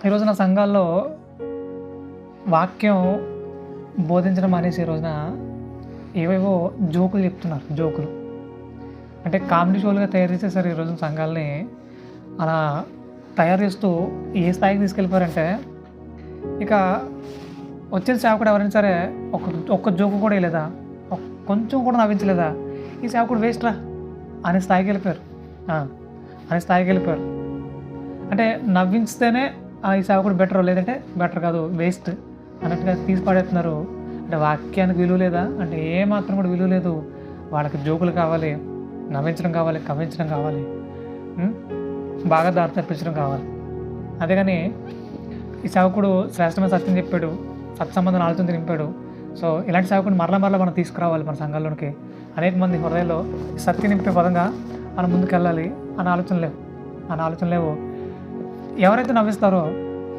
ఈ రోజున సంఘాల్లో వాక్యం బోధించడం అనేసి ఈ రోజున ఏవేవో జోకులు చెప్తున్నారు. జోకులు అంటే కామెడీ షోలుగా తయారు చేసేసారు ఈ రోజున సంఘాలని. అలా తయారు చేస్తూ ఏ స్థాయికి తీసుకెళ్ళిపోయారంటే, ఇక వచ్చే సేవకుడు ఎవరైనా సరే ఒక్క జోకు కూడా వేయలేదా, కొంచెం కూడా నవ్వించలేదా, ఈ సేవకుడు వేస్ట్ రా అనే స్థాయికి వెళ్ళిపోయారు. అనే స్థాయికి వెళ్ళిపోయారు. అంటే నవ్వించితేనే ఈ సేవకుడు బెటర్, లేదంటే బెటర్ కాదు, వేస్ట్ అన్నట్టుగా తీసి పడేస్తున్నారు. అంటే వాక్యానికి విలువ లేదా అంటే ఏమాత్రం కూడా విలువ లేదు. వాళ్ళకి జోకులు కావాలి, నవ్వించడం కావాలి, కవ్వించడం కావాలి, బాగా దారి తప్పించడం కావాలి. అంతేగాని ఈ సేవకుడు శ్రేష్టమైన సత్యం చెప్పాడు, సత్సంబంధం ఆలోచన నింపాడు, సో ఇలాంటి సేవకుడు మరలా మనం తీసుకురావాలి మన సంఘాల్లోనికి. అనేక మంది హృదయాల్లో సత్యం నింపే పదంగా మనం ముందుకు వెళ్ళాలి అన్న ఆలోచన లేవు. ఎవరైతే నవ్విస్తారో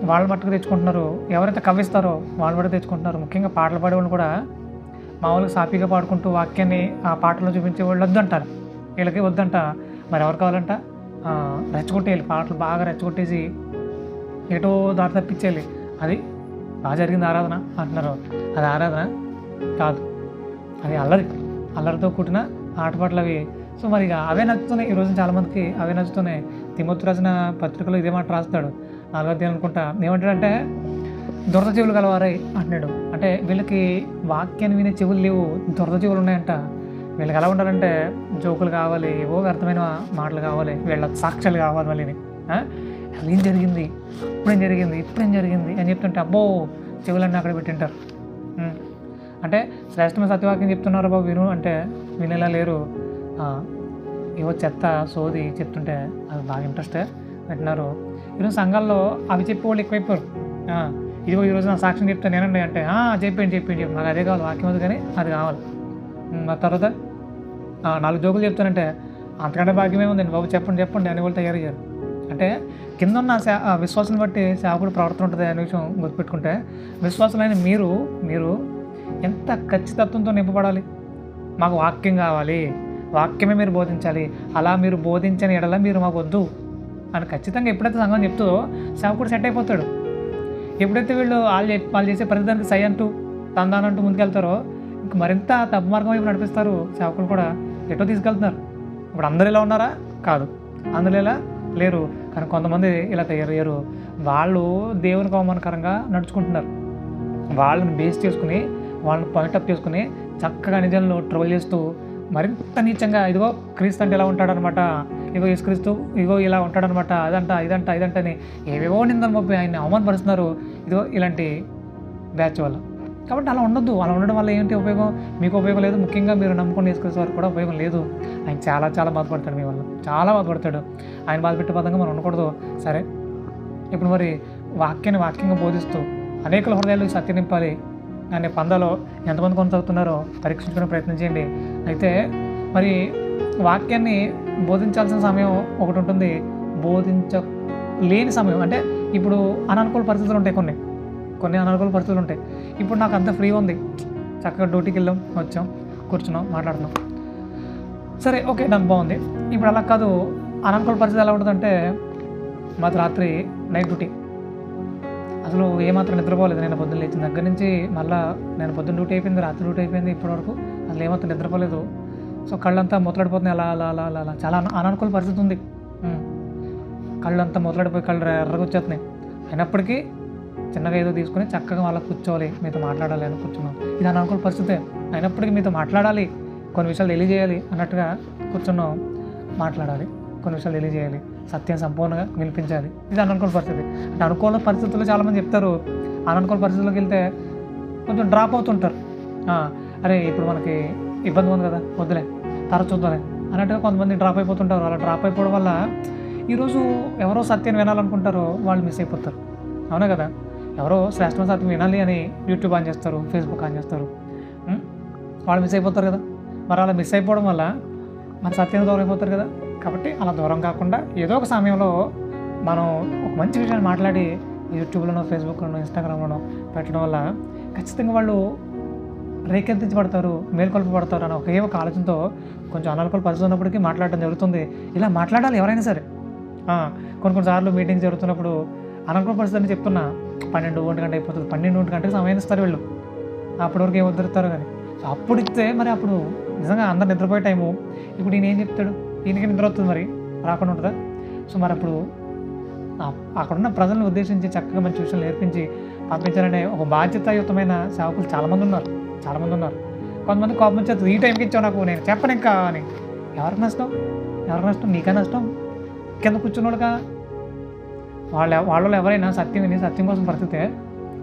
వాళ్ళు మట్టుకు తెచ్చుకుంటున్నారు, ఎవరైతే కవ్విస్తారో వాళ్ళు మట్టుకు తెచ్చుకుంటున్నారు. ముఖ్యంగా పాటలు పాడేవాళ్ళు కూడా మామూలుగా సాఫీగా పాడుకుంటూ వాక్యాన్ని ఆ పాటలో చూపించే వాళ్ళు వద్దంటారు, వీళ్ళకి వద్దంట. మరి ఎవరు కావాలంట, రెచ్చగొట్టేయాలి, పాటలు బాగా రెచ్చగొట్టేసి ఏటో దారి తప్పించేయాలి. అది బాగా జరిగింది ఆరాధన అంటున్నారు. అది ఆరాధన కాదు, అది అల్లరితో కూడిన ఆటపాటలు అవి. సో మరి ఇక అవే నచ్చుతున్నాయి ఈ రోజున చాలామందికి, అవే నచ్చుతున్నాయి. తిమోతి రాసిన పత్రికలో ఇదే మాట రాస్తాడు, 4వ అధ్యాయం అనుకుంటా. ఏమంటాడంటే దురద చెవులు గలవారై అంటున్నాడు. అంటే వీళ్ళకి వాక్యాన్ని వినే చెవులు లేవు, దురద చెవులు ఉన్నాయంట. వీళ్ళకి ఎలా ఉండాలంటే జోకులు కావాలి, ఏవో వ్యర్థమైన మాటలు కావాలి, వీళ్ళ సాక్ష్యాలు కావాలి. మళ్ళీ అసలు ఏం జరిగింది, ఇప్పుడేం జరిగింది అని చెప్తుంటే అబ్బో చెవులన్నీ అక్కడ పెట్టింటారు. అంటే శ్రేష్టమైన సత్యవాక్యం చెప్తున్నారు బాబు విను అంటే వినేలా లేరు. ఏవో చెత్త సోది చెప్తుంటే అది బాగా ఇంట్రెస్ట్ పెట్టినారు. ఈరోజు సంఘాల్లో అవి చెప్పేవాళ్ళు ఎక్కువైపోయారు. ఇదిగో ఈరోజు నా సాక్ష్యం చెప్తాను నేనండి అంటే చెప్పండి నాకు అదే కావాలి, వాక్యం వద్దు కానీ అది కావాలి. ఆ తర్వాత 4 జోకులు చెప్తానంటే అంతకంటే భాగ్యమే ఉందండి బాబు, చెప్పండి అని వాళ్ళు తయారయ్యారు. అంటే కింద ఉన్న విశ్వాసం బట్టి సేవకుడు ప్రవర్తన ఉంటుంది అనే విషయం గుర్తుపెట్టుకుంటే, విశ్వాసులైన మీరు ఎంత ఖచ్చితత్వంతో నింపబడాలి. మాకు వాక్యం కావాలి, వాక్యమే మీరు బోధించాలి, అలా మీరు బోధించని ఎడల మీరు మాకు వద్దు అని ఖచ్చితంగా ఎప్పుడైతే సంఘం చెప్తుందో సేవకుడు సెట్ అయిపోతాడు. ఎప్పుడైతే వాళ్ళు చేసే ప్రతిదానికి సై అంటూ తందానంటూ ముందుకెళ్తారో ఇంక మరింత తప్పు మార్గం వైపు నడిపిస్తారు. సేవకులు కూడా ఎటో తీసుకెళ్తున్నారు. ఇప్పుడు అందరూ ఇలా ఉన్నారా? కాదు, అందరూ ఇలా లేరు. కానీ కొంతమంది ఇలా తయారయ్యారు. వాళ్ళు దేవునికి అవమానకరంగా నడుచుకుంటున్నారు. వాళ్ళని బేస్ చేసుకుని, వాళ్ళని పాయింటప్ చేసుకుని చక్కగా నిజంలో ట్రోల్ చేస్తూ మరింత నీచంగా ఇదిగో క్రీస్తు అంటే ఇలా ఉంటాడనమాట, ఇదిగో యేసుక్రీస్తు ఇదిగో ఇలా ఉంటాడనమాట, ఇదంట అని ఏవేవో నిందలు మోపి ఆయన్ని అవమానపరుస్తున్నారు. ఇదిగో ఇలాంటి బ్యాచ్ వల్ల. కాబట్టి అలా ఉండొద్దు. అలా ఉండడం వల్ల ఏంటి ఉపయోగం? మీకు ఉపయోగం లేదు. ముఖ్యంగా మీరు నమ్ముకుని యేసుక్రీస్తు వారికి కూడా ఉపయోగం లేదు. ఆయన చాలా బాధపడతాడు మీ వల్ల, చాలా బాధపడతాడు. ఆయన బాధపెట్టే పదంగా మనం ఉండకూడదు. సరే, ఇప్పుడు మరి వాక్యంగా బోధిస్తూ అనేకుల హృదయాలు సత్యం నింపాలి అనే పందాలో ఎంతమంది కొనసాగుతున్నారో పరీక్షించుకునే ప్రయత్నం చేయండి. అయితే మరి వాక్యాన్ని బోధించాల్సిన సమయం ఒకటి ఉంటుంది, బోధించలేని సమయం. అంటే ఇప్పుడు అననుకూల పరిస్థితులు ఉంటాయి, కొన్ని అననుకూల పరిస్థితులు ఉంటాయి. ఇప్పుడు నాకు అంత ఫ్రీ ఉంది, చక్కగా డ్యూటీకి వెళ్ళాం, వచ్చాం, కూర్చున్నాం, మాట్లాడుతున్నాం, సరే ఓకే నాకు బాగుంది. ఇప్పుడు అలా కాదు. అననుకూల పరిస్థితి ఎలా ఉంటుందంటే మాది రాత్రి నైట్ డ్యూటీ, అసలు ఏమాత్రం నిద్రపోలేదు. నేను పొద్దున్న లేచిన దగ్గర నుంచి మళ్ళీ నేను పొద్దున్న డ్యూటీ అయిపోయింది, రాత్రి డ్యూటీ అయిపోయింది, ఇప్పటివరకు అసలు ఏమాత్రం నిద్రపోలేదు. సో కళ్ళంతా మొదలడిపోతున్నాయి, అలా చాలా అననుకూల పరిస్థితి ఉంది. కళ్ళంతా మొదలడిపోయి కళ్ళు ఎర్రగా వచ్చేస్తున్నాయి. అయినప్పటికీ చిన్నగా ఏదో తీసుకుని చక్కగా వాళ్ళకి కూర్చోవాలి, మీతో మాట్లాడాలి అని కూర్చున్నాం. ఇది అననుకూల పరిస్థితే, అయినప్పటికీ మీతో మాట్లాడాలి, కొన్ని విషయాలు తెలియజేయాలి అన్నట్టుగా కూర్చున్నాం. మాట్లాడాలి, కొన్ని విషయాలు తెలియజేయాలి, సత్యం సంపూర్ణంగా వినిపించాలి. ఇది అననుకూల పరిస్థితి. అంటే అనుకూల పరిస్థితుల్లో చాలామంది చెప్తారు, అననుకూల పరిస్థితుల్లోకి వెళ్తే కొంచెం డ్రాప్ అవుతుంటారు. అరే ఇప్పుడు మనకి ఇబ్బంది ఉంది కదా, వద్దులే తర్వాత చూద్దాలే అన్నట్టుగా కొంతమంది డ్రాప్ అయిపోతుంటారు. అలా డ్రాప్ అయిపోవడం వల్ల ఈరోజు ఎవరో సత్యాన్ని వినాలనుకుంటారో వాళ్ళు మిస్ అయిపోతారు. అవునా కదా? ఎవరో శ్రేష్టమైన సత్యం వినాలి అని యూట్యూబ్ ఆన్ చేస్తారు, ఫేస్బుక్ ఆన్ చేస్తారు, వాళ్ళు మిస్ అయిపోతారు కదా. మరి అలా మిస్ అయిపోవడం వల్ల మన సత్యాన్ని దూరం అయిపోతారు కదా. కాబట్టి అలా దూరం కాకుండా ఏదో ఒక సమయంలో మనం ఒక మంచి విషయాన్ని మాట్లాడి యూట్యూబ్లోనో, ఫేస్బుక్లోనో, ఇన్స్టాగ్రామ్లోనో పెట్టడం వల్ల ఖచ్చితంగా వాళ్ళు రేకెత్తించబడతారు, మేల్కొల్పబడతారు అని ఒకే ఒక ఆలోచనతో కొంచెం అననుకూల పరిస్థితి ఉన్నప్పటికీ మాట్లాడటం జరుగుతుంది. ఇలా మాట్లాడాలి ఎవరైనా సరే. కొన్నిసార్లు మీటింగ్స్ జరుగుతున్నప్పుడు అననుకున్న పరిస్థితి అని చెప్తున్నా. 12, 1 గంట అయిపోతుంది. 12, 1 గంటకి సమయం ఇస్తారు వీళ్ళు. అప్పటి వరకు ఏం వదిలేస్తారు కానీ. సో అప్పుడు ఇస్తే మరి అప్పుడు నిజంగా అందరు నిద్రపోయే టైము. ఇప్పుడు ఈయన ఏం చెప్తాడు? ఈయనకి నిద్ర వస్తుంది, మరి రాకుండా ఉంటుందా? సో మరి అప్పుడు అక్కడున్న ప్రజలను ఉద్దేశించి చక్కగా మంచి విషయాలు నేర్పించి పంపించాలనే ఒక బాధ్యతాయుతమైన సేవకులు చాలామంది ఉన్నారు. కొంతమంది కోపం వచ్చేది, ఈ టైంకి ఇచ్చావు నాకు, నేను చెప్పను ఇంకా అని. ఎవరికి నష్టం? నీకే నష్టం, కింద కూర్చున్నోడుగా. వాళ్ళలో ఎవరైనా సత్యం విని సత్యం కోసం బ్రతికితే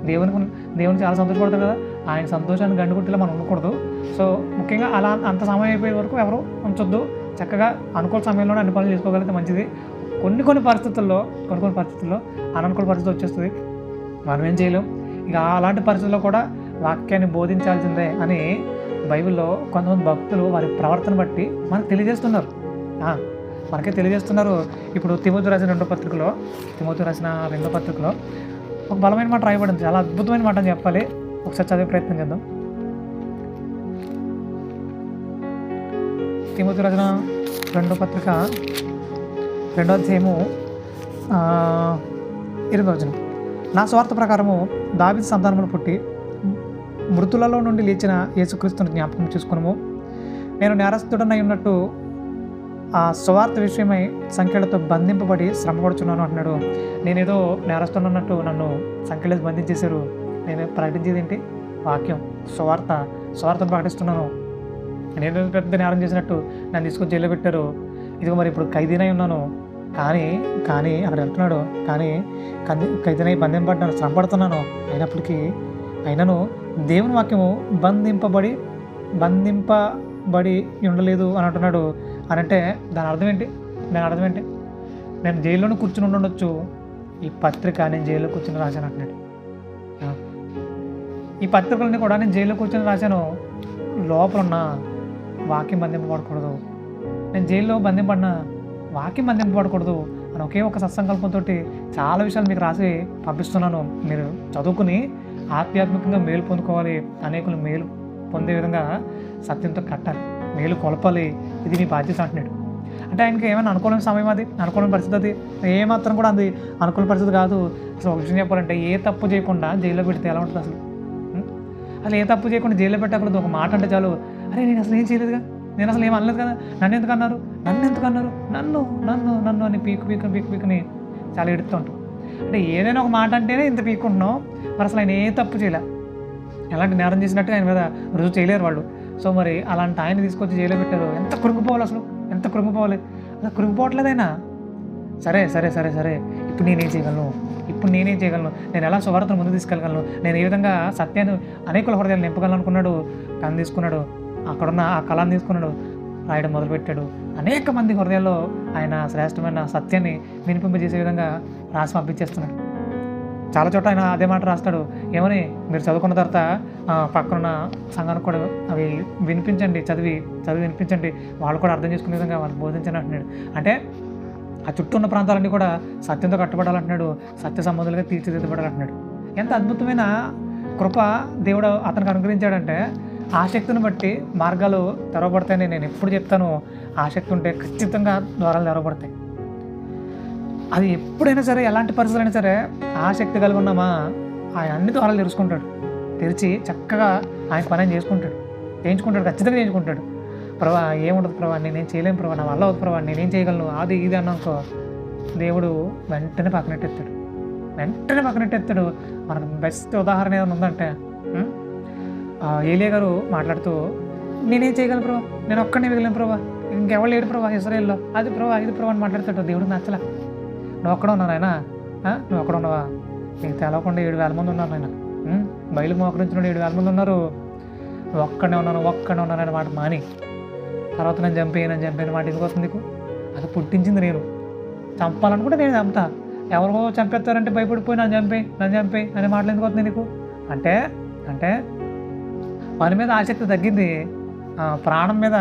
దేవుని చాలా సంతోషపడతారు కదా. ఆయన సంతోషాన్ని గండుగుట్టేలా మనం ఉండకూడదు. సో ముఖ్యంగా అలా అంత సమయం అయిపోయే వరకు ఎవరు ఉంచొద్దు. చక్కగా అనుకూల సమయంలోనే అన్ని పనులు చేసుకోగలిగితే మంచిది. కొన్ని పరిస్థితుల్లో అననుకూల పరిస్థితి వచ్చేస్తుంది, మనం ఏం చేయలేం. ఇక అలాంటి పరిస్థితుల్లో కూడా వాక్యాన్ని బోధించాల్సిందే అని బైబిల్లో కొంతమంది భక్తులు వారి ప్రవర్తన బట్టి మనకు తెలియజేస్తున్నారు. మనకే తెలియజేస్తున్నారు. ఇప్పుడు తిమోతి రాసిన రెండో పత్రికలో ఒక బలమైన మాట రాయబడింది. చాలా అద్భుతమైన మాట అని చెప్పాలి. ఒకసారి చదివే ప్రయత్నం చేద్దాం. తిమోతి రాసిన రెండో పత్రిక 2వ అధ్యాయము 20వ వచనం. నా స్వార్థ ప్రకారము దావీదు సంతానమును పుట్టి మృతులలో నుండి లేచిన యేసుక్రీస్తుని జ్ఞాపకం చేసుకున్నాము. నేను నేరస్తుడనై ఉన్నట్టు ఆ స్వార్థ విషయమై సంఖ్యలతో బంధింపబడి శ్రమపడుచున్నాను అంటున్నాడు. నేనేదో నేరస్తున్నట్టు నన్ను సంఖ్యలు బంధించేశారు. నేను ప్రకటించేది ఏంటి? వాక్యం, స్వార్థను ప్రకటిస్తున్నాను. నేను పెద్ద నేరం చేసినట్టు నన్ను తీసుకొని జైల్లో పెట్టారు. ఇదిగో మరి ఇప్పుడు ఖైదీనై ఉన్నాను. కానీ అక్కడ వెళ్తున్నాడు. కానీ ఖైదీనై బంధింపబడ్డాను, శ్రమపడుతున్నాను. అయినను దేవుని వాక్యము బంధింపబడి ఉండలేదు అని అంటున్నాడు. అని అంటే దాని అర్థం ఏంటి? నేను జైల్లోనే కూర్చుని ఉండొచ్చు. ఈ పత్రిక నేను జైల్లో కూర్చొని రాశాను అంటున్నాడు. ఈ పత్రికలన్నీ కూడా నేను జైల్లో కూర్చొని రాశాను. లోపల ఉన్న వాక్యం బంధింపబడకూడదు. నేను జైల్లో బంధింపడినా వాక్యం బంధింపబడకూడదు అని ఒకే ఒక సత్సంకల్పంతో చాలా విషయాలు మీకు రాసి పంపిస్తున్నాను. మీరు చదువుకుని ఆధ్యాత్మికంగా మేలు పొందుకోవాలి, అనేకులు మేలు పొందే విధంగా సత్యంతో కట్టాలి, మేలు కొలపాలి. ఇది మీ బాధ్యత అంటున్నాడు. అంటే ఆయనకి ఏమైనా అనుకూలమైన సమయం, అది అనుకూలమైన పరిస్థితి, అది ఏమాత్రం కూడా అది అనుకూల పరిస్థితి కాదు. అసలు ఒక విషయం చెప్పాలంటే, ఏ తప్పు చేయకుండా జైల్లో పెడితే ఎలా ఉంటుంది అసలు? ఏ తప్పు చేయకుండా జైల్లో పెట్టకూడదు. ఒక మాట అంటే చాలు, అరే నేను అసలు ఏం చేయలేదుగా, నేను అసలు ఏం అనలేదు కదా, నన్ను ఎందుకు అన్నారు నన్ను అని పీకుని చాలా ఎడుతూ ఉంటాం. అంటే ఏదైనా ఒక మాట అంటేనే ఇంత పీక్కుంటున్నాం. మరి అసలు ఆయన ఏ తప్పు చేయలే, ఎలాంటి నేరం చేసినట్టు ఆయన మీద రుజువు చేయలేరు వాళ్ళు. సో మరి అలాంటి ఆయన తీసుకొచ్చి జైల్లో పెట్టారు. ఎంత కృంగిపోవాలి అసలు కృంగిపోవట్లేదైనా. సరే ఇప్పుడు నేనేం చేయగలను, నేను ఎలా సువార్తను ముందు తీసుకెళ్ళగలను, నేను ఏ విధంగా సత్యాన్ని అనేకుల హృదయాలు నింపగలను అనుకున్నాడు. కన్ను తీసుకున్నాడు, అక్కడున్న ఆ కళను తీసుకున్నాడు, రాయడం మొదలుపెట్టాడు. అనేక మంది హృదయాల్లో ఆయన శ్రేష్టమైన సత్యాన్ని వినిపింపజేసే విధంగా రాసి పంపించేస్తున్నాడు. చాలా చోట్ల ఆయన అదే మాట రాస్తాడు. ఏమని? మీరు చదువుకున్న తర్వాత పక్కనున్న సంఘానికి కూడా అవి వినిపించండి, చదివి వినిపించండి, వాళ్ళు కూడా అర్థం చేసుకునే విధంగా వాళ్ళకి బోధించండి అంటున్నాడు. అంటే ఆ చుట్టూ ఉన్న ప్రాంతాలన్నీ కూడా సత్యంతో కట్టుబడాలంటున్నాడు, సత్య సంబంధులుగా తీర్చిదిద్దబడాలంటున్నాడు. ఎంత అద్భుతమైన కృప దేవుడు అతనికి అనుగ్రహించాడంటే, ఆసక్తిని బట్టి మార్గాలు తెరవబడతాయని నేను ఎప్పుడు చెప్తాను. ఆసక్తి ఉంటే ఖచ్చితంగా ద్వారాలు తెరవబడతాయి. అది ఎప్పుడైనా సరే, ఎలాంటి పరిస్థితులైనా సరే ఆసక్తి కలిగి ఉన్నామా, ఆయన అన్ని ద్వారాలు తెరిచి చక్కగా ఆయన పని ఆయన చేయించుకుంటాడు, ఖచ్చితంగా చేయించుకుంటాడు. ప్రభా ఏముండదు ప్రభా, నేనేం చేయలేను ప్రభా, నా వల్ల అవుతుంది ప్రభా, నేనేం చేయగలను, అది ఇది అన్నాకో దేవుడు వెంటనే పక్కనెట్టేస్తాడు. మనకు బెస్ట్ ఉదాహరణ ఏమైనా ఉందంటే, ఏలియా గారు మాట్లాడుతూ, నేనేం చేయగలను ప్రభా, నేను ఒక్కడే మిగిలిన ప్రభా, ఇంకెవరు లేడు ప్రభా ఇశ్రాయేల్లో, అది ప్రభా ఇది ప్రభా అని మాట్లాడతాడు. దేవుడు నచ్చలా. నువ్వు ఒక్కడ ఉన్నాను ఆయన, నువ్వు ఒక్కడ ఉన్నావా? నీకు తెలవకుండా 7,000 మంది ఉన్నారు ఆయన, బయలు మోకరించిన 7,000 మంది ఉన్నారు. నువ్వు ఒక్కడే ఉన్నాను అనే మాట మాని, తర్వాత నేను చంపేయను మాట ఎందుకు వస్తుంది నీకు? అది పుట్టించింది నేను, చంపాలనుకుంటే నేను చంపుతా. ఎవరికో చంపేస్తారంటే భయపడిపోయి నన్ను చంపే అనే మాటలు ఎందుకు వస్తుంది నీకు? అంటే పని మీద ఆసక్తి తగ్గింది, ప్రాణం మీద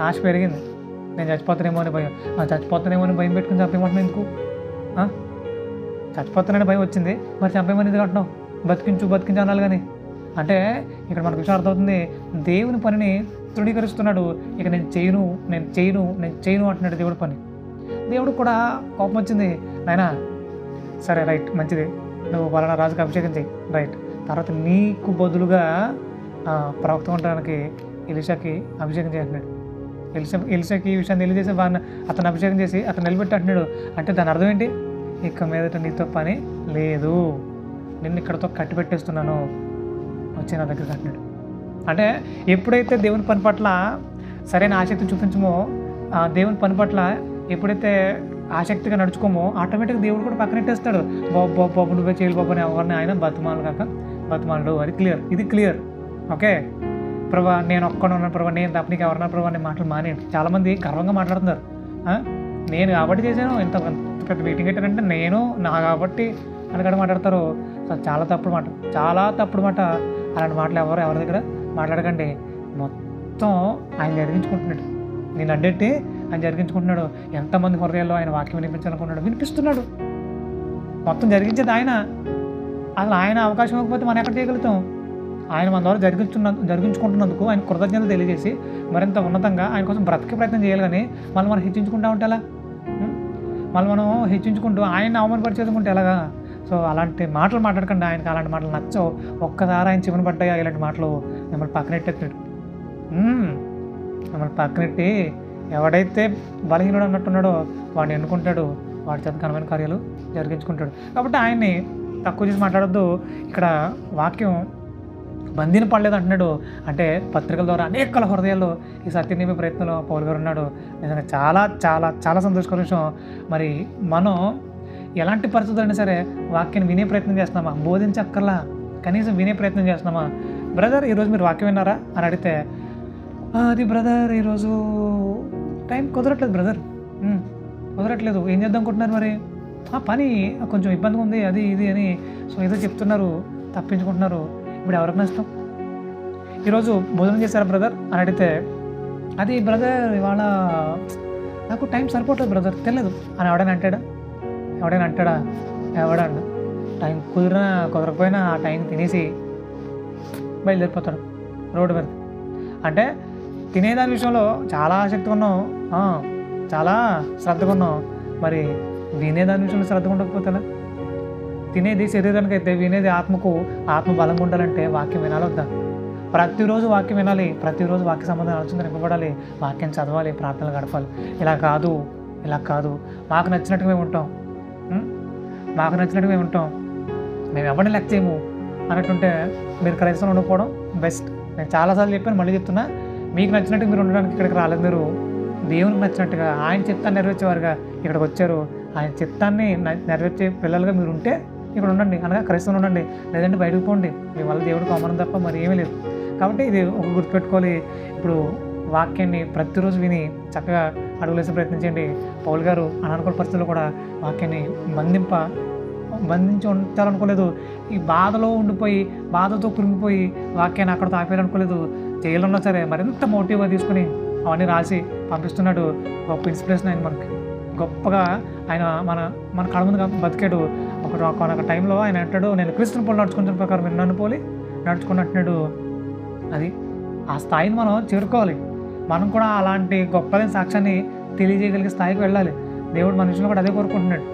ఆశ పెరిగింది. నేను చచ్చిపోతానేమో అని భయం పెట్టుకుని చంపేయమంటున్నాను ఎందుకు? చచ్చిపోతానని భయం వచ్చింది, మరి చంపేమని ఎందుకు అంటున్నావు? బతికించు అనాలి. కానీ అంటే ఇక్కడ మనకు విషయం అర్థమవుతుంది, దేవుని పనిని తృణీకరిస్తున్నాడు. ఇక నేను చేయను అంటున్నాడు దేవుడి పని. దేవుడు కూడా కోపం వచ్చింది, నాయనా సరే రైట్ మంచిది, నువ్వు పలానా రాజుకి అభిషేకం చెయ్యి, రైట్. తర్వాత నీకు బదులుగా ప్రవక్త ఉండడానికి ఎలీషాకి అభిషేకం చేస్తున్నాడు. ఎలీషాకి ఈ విషయాన్ని తెలియజేసి అతను అభిషేకం చేసి అతను నిలబెట్టి అంటున్నాడు. అంటే దాని అర్థం ఏంటి? ఇక మీదట నీతో పని లేదు, నిన్ను ఇక్కడతో కట్టి పెట్టేస్తున్నాను, వచ్చి నా దగ్గరికి అంటున్నాడు. అంటే ఎప్పుడైతే దేవుని పని పట్ల సరైన ఆసక్తి చూపించమో, దేవుని పని పట్ల ఎప్పుడైతే ఆసక్తిగా నడుచుకోమో, ఆటోమేటిక్గా దేవుడు కూడా పక్కనెట్టేస్తాడు. బాబు నువ్వే చేయాలి బాబు అని ఎవరిని ఆయన బతిమాలడు. అది క్లియర్, ఇది క్లియర్. ఓకే, ప్రభా నేను ఒక్కడు ఉన్నాను ప్రభా, నేను తప్ప నీకు ఎవరన్నా ప్రభా అనే మాటలు మానేయండి. చాలామంది గర్వంగా మాట్లాడుతున్నారు. నేను కాబట్టి చేశాను, ఇంత పెద్ద మీటింగ్ పెట్టానంటే నేను నా కాబట్టి అని మాట్లాడతారు. సో చాలా తప్పుడు మాట. అలాంటి మాటలు ఎవరి దగ్గర మాట్లాడకండి. మొత్తం ఆయన జరిగించుకుంటున్నాడు, నేను అడ్డెట్టి ఆయన జరిగించుకుంటున్నాడు. ఎంతమంది హృదయాల్లో ఆయన వాక్యం వినిపించాలనుకుంటున్నాడు, వినిపిస్తున్నాడు. మొత్తం జరిగించేది ఆయన. అసలు ఆయన అవకాశం ఇవ్వకపోతే మనం ఎక్కడ చేయగలుగుతాం? ఆయన మన ద్వారా జరిగించుకుంటున్నందుకు ఆయన కృతజ్ఞతలు తెలియజేసి మరింత ఉన్నతంగా ఆయన కోసం బ్రతికే ప్రయత్నం చేయాలి. కానీ మనం హెచ్చించుకుంటూ ఉంటే ఎలా? మనం హెచ్చించుకుంటూ ఆయన అవమానపరిచేసుకుంటే ఎలాగా? సో అలాంటి మాటలు మాట్లాడకండి. ఆయనకి అలాంటి మాటలు నచ్చవు. ఒక్కసారి ఆయన చివరి పడ్డాయా ఇలాంటి మాటలు మిమ్మల్ని పక్కనెట్టేస్తాడు. మిమ్మల్ని పక్కనెట్టి ఎవడైతే బలహీనుడు అన్నట్టున్నాడో వాడిని ఎన్నుకుంటాడు, వాడి చేత ఘనమైన కార్యాలు జరిగించుకుంటాడు. కాబట్టి ఆయన్ని తక్కువ చేసి మాట్లాడొద్దు. ఇక్కడ వాక్యం బందీని పడలేదు అంటున్నాడు. అంటే పత్రికల ద్వారా అనేక హృదయాల్లో ఈ సత్యనియమ ప్రయత్నంలో పౌలు గారు ఉన్నాడు. నిజంగా చాలా చాలా చాలా సంతోషకర విషయం. మరి మనం ఎలాంటి పరిస్థితులైనా సరే వాక్యాన్ని వినే ప్రయత్నం చేస్తున్నామా? బోధించక్కర్లా, కనీసం వినే ప్రయత్నం చేస్తున్నామా? బ్రదర్ ఈరోజు మీరు వాక్యం విన్నారా అని అడిగితే, అది బ్రదర్ ఈరోజు టైం కుదరట్లేదు బ్రదర్, కుదరట్లేదు. ఏం చేద్దాం అనుకుంటున్నారు మరి? పని కొంచెం ఇబ్బందిగా ఉంది, అది ఇది అని సో ఏదో చెప్తున్నారు, తప్పించుకుంటున్నారు. ఇప్పుడు ఎవరికి నష్టం? ఈరోజు భోజనం చేశారా బ్రదర్ అని అడిగితే, అది బ్రదర్ ఇవాళ నాకు టైం సరిపోతుంది బ్రదర్, తెలియదు అని ఎవడైనా అంటాడా? ఎవడండు. టైం కుదరకపోయినా ఆ టైం తినేసి బయలుదేరిపోతాడు రోడ్డు మీద. అంటే తినేదాని విషయంలో చాలా ఆసక్తిగా ఉన్నాం, చాలా శ్రద్ధగా ఉన్నాం. మరి వినేదాని విషయంలో శ్రద్ధగా ఉండకపోతే తినేది శరీరానికి అయితే, వినేది ఆత్మకు. ఆత్మ బలంగా ఉండాలంటే వాక్యం వినాలి వద్దా? ప్రతిరోజు వాక్యం వినాలి, ప్రతిరోజు వాక్య సంబంధం ఆలోచన నింపబడాలి, వాక్యం చదవాలి, ప్రార్థనలు గడపాలి. ఇలా కాదు మాకు నచ్చినట్టుగా మేము ఉంటాం, మేము ఎవరిని లెక్క చేయము అన్నట్టుంటే మీరు క్రైస్తవులు ఉండకపోవడం బెస్ట్. నేను చాలాసార్లు చెప్పాను, మళ్ళీ చెప్తున్నా, మీకు నచ్చినట్టుగా మీరు ఉండడానికి ఇక్కడికి రాలేదు. మీరు దేవునికి నచ్చినట్టుగా ఆయన చిత్తాన్ని నెరవేర్చేవారుగా ఇక్కడికి వచ్చారు. ఆయన చిత్తాన్ని నెరవేర్చే పిల్లలుగా మీరు ఉంటే ఇక్కడ ఉండండి, అనగా క్రైస్తవులు ఉండండి. లేదంటే బయటకు పోండి. మీ వల్ల దేవుడికి అవమానం తప్ప మరి ఏమీ లేదు. కాబట్టి ఇది ఒక గుర్తుపెట్టుకోవాలి. ఇప్పుడు వాక్యాన్ని ప్రతిరోజు విని చక్కగా అడుగులేసి ప్రయత్నించండి. పౌలు గారు అనానుకూల పరిస్థితుల్లో కూడా వాక్యాన్ని బంధించి ఉంచాలనుకోలేదు. ఈ బాధలో ఉండిపోయి, బాధతో కురిగిపోయి వాక్యాన్ని అక్కడతో ఆపేయాలనుకోలేదు. జైలు ఉన్నా సరే మరింత మోటివ్గా తీసుకుని అవన్నీ రాసి పంపిస్తున్నాడు. గొప్ప ఇన్స్పిరేషన్ ఆయన మనకి. గొప్పగా ఆయన మన కళ్ళ ముందుగా బతికాడు. ఒక టైంలో ఆయన అంటాడు, నేను క్రీస్తుని పోలి నడుచుకున్న ప్రకారం మీరు నన్ను పోలి నడుచుకుని అంటున్నాడు. అది ఆ స్థాయిని మనం చేరుకోవాలి. మనం కూడా అలాంటి గొప్పదైన సాక్ష్యాన్ని తెలియజేయగలిగే స్థాయికి వెళ్ళాలి. దేవుడు మన విషయంలో కూడా అదే కోరుకుంటున్నాడు.